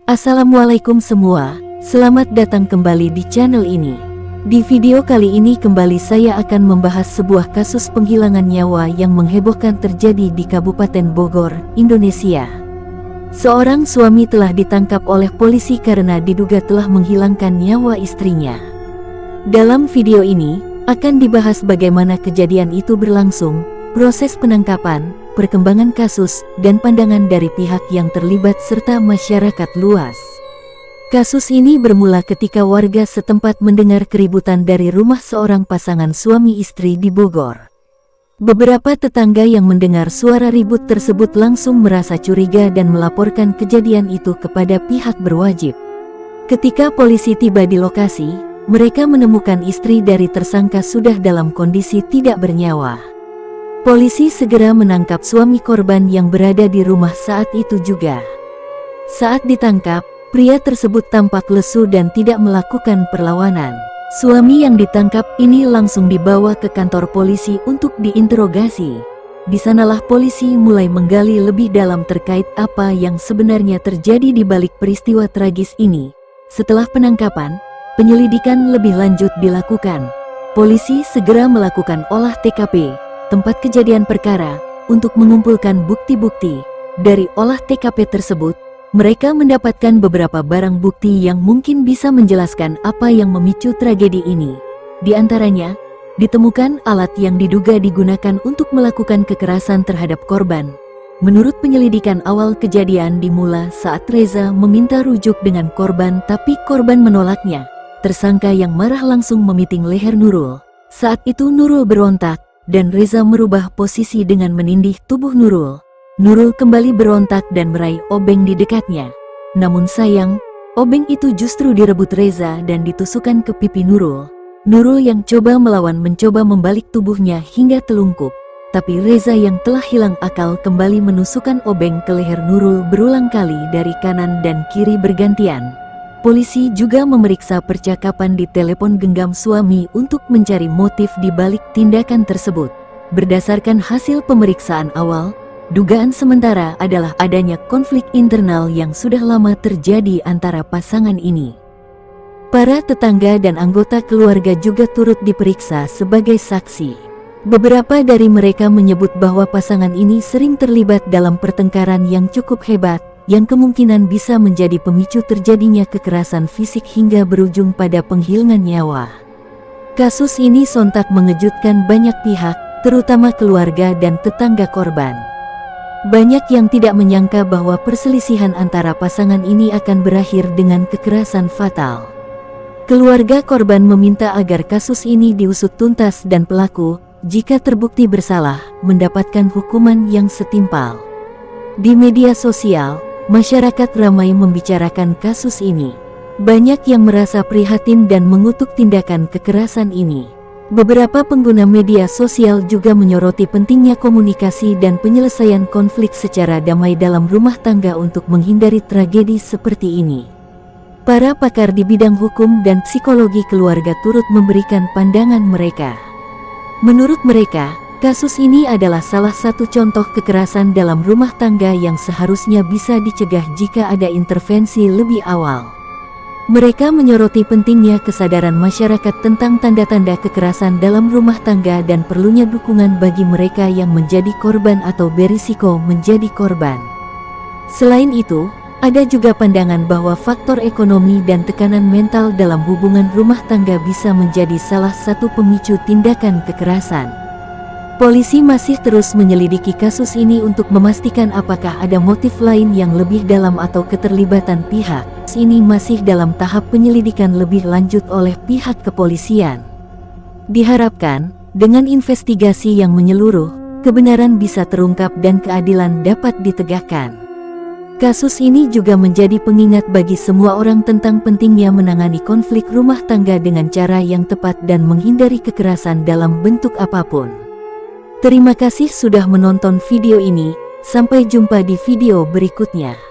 Assalamualaikum semua, selamat datang kembali di channel ini. Di video kali ini kembali saya akan membahas sebuah kasus penghilangan nyawa yang menghebohkan terjadi di Kabupaten Bogor, Indonesia. Seorang suami telah ditangkap oleh polisi karena diduga telah menghilangkan nyawa istrinya. Dalam video ini, akan dibahas bagaimana kejadian itu berlangsung, proses penangkapan, perkembangan kasus, dan pandangan dari pihak yang terlibat serta masyarakat luas. Kasus ini bermula ketika warga setempat mendengar keributan dari rumah seorang pasangan suami istri di Bogor. Beberapa tetangga yang mendengar suara ribut tersebut langsung merasa curiga dan melaporkan kejadian itu kepada pihak berwajib. Ketika polisi tiba di lokasi, mereka menemukan istri dari tersangka sudah dalam kondisi tidak bernyawa. Polisi segera menangkap suami korban yang berada di rumah saat itu juga. Saat ditangkap, pria tersebut tampak lesu dan tidak melakukan perlawanan. Suami yang ditangkap ini langsung dibawa ke kantor polisi untuk diinterogasi. Di sanalah polisi mulai menggali lebih dalam terkait apa yang sebenarnya terjadi di balik peristiwa tragis ini. Setelah penangkapan, penyelidikan lebih lanjut dilakukan. Polisi segera melakukan olah TKP, tempat kejadian perkara, untuk mengumpulkan bukti-bukti. Dari olah TKP tersebut, mereka mendapatkan beberapa barang bukti yang mungkin bisa menjelaskan apa yang memicu tragedi ini. Di antaranya, ditemukan alat yang diduga digunakan untuk melakukan kekerasan terhadap korban. Menurut penyelidikan awal, kejadian dimulai saat Reza meminta rujuk dengan korban tapi korban menolaknya. Tersangka yang marah langsung memiting leher Nurul. Saat itu Nurul berontak, dan Reza merubah posisi dengan menindih tubuh Nurul. Nurul kembali berontak dan meraih obeng di dekatnya. Namun sayang, obeng itu justru direbut Reza dan ditusukkan ke pipi Nurul. Nurul yang coba melawan mencoba membalik tubuhnya hingga telungkup. Tapi Reza yang telah hilang akal kembali menusukkan obeng ke leher Nurul berulang kali dari kanan dan kiri bergantian. Polisi juga memeriksa percakapan di telepon genggam suami untuk mencari motif di balik tindakan tersebut. Berdasarkan hasil pemeriksaan awal, dugaan sementara adalah adanya konflik internal yang sudah lama terjadi antara pasangan ini. Para tetangga dan anggota keluarga juga turut diperiksa sebagai saksi. Beberapa dari mereka menyebut bahwa pasangan ini sering terlibat dalam pertengkaran yang cukup hebat, yang kemungkinan bisa menjadi pemicu terjadinya kekerasan fisik hingga berujung pada penghilangan nyawa. Kasus ini sontak mengejutkan banyak pihak, terutama keluarga dan tetangga korban. Banyak yang tidak menyangka bahwa perselisihan antara pasangan ini akan berakhir dengan kekerasan fatal. Keluarga korban meminta agar kasus ini diusut tuntas dan pelaku, jika terbukti bersalah, mendapatkan hukuman yang setimpal. Di media sosial, masyarakat ramai membicarakan kasus ini. Banyak yang merasa prihatin dan mengutuk tindakan kekerasan ini. Beberapa pengguna media sosial juga menyoroti pentingnya komunikasi dan penyelesaian konflik secara damai dalam rumah tangga untuk menghindari tragedi seperti ini. Para pakar di bidang hukum dan psikologi keluarga turut memberikan pandangan mereka. Menurut mereka, kasus ini adalah salah satu contoh kekerasan dalam rumah tangga yang seharusnya bisa dicegah jika ada intervensi lebih awal. Mereka menyoroti pentingnya kesadaran masyarakat tentang tanda-tanda kekerasan dalam rumah tangga dan perlunya dukungan bagi mereka yang menjadi korban atau berisiko menjadi korban. Selain itu, ada juga pandangan bahwa faktor ekonomi dan tekanan mental dalam hubungan rumah tangga bisa menjadi salah satu pemicu tindakan kekerasan. Polisi masih terus menyelidiki kasus ini untuk memastikan apakah ada motif lain yang lebih dalam atau keterlibatan pihak. Ini masih dalam tahap penyelidikan lebih lanjut oleh pihak kepolisian. Diharapkan, dengan investigasi yang menyeluruh, kebenaran bisa terungkap dan keadilan dapat ditegakkan. Kasus ini juga menjadi pengingat bagi semua orang tentang pentingnya menangani konflik rumah tangga dengan cara yang tepat dan menghindari kekerasan dalam bentuk apapun. Terima kasih sudah menonton video ini, sampai jumpa di video berikutnya.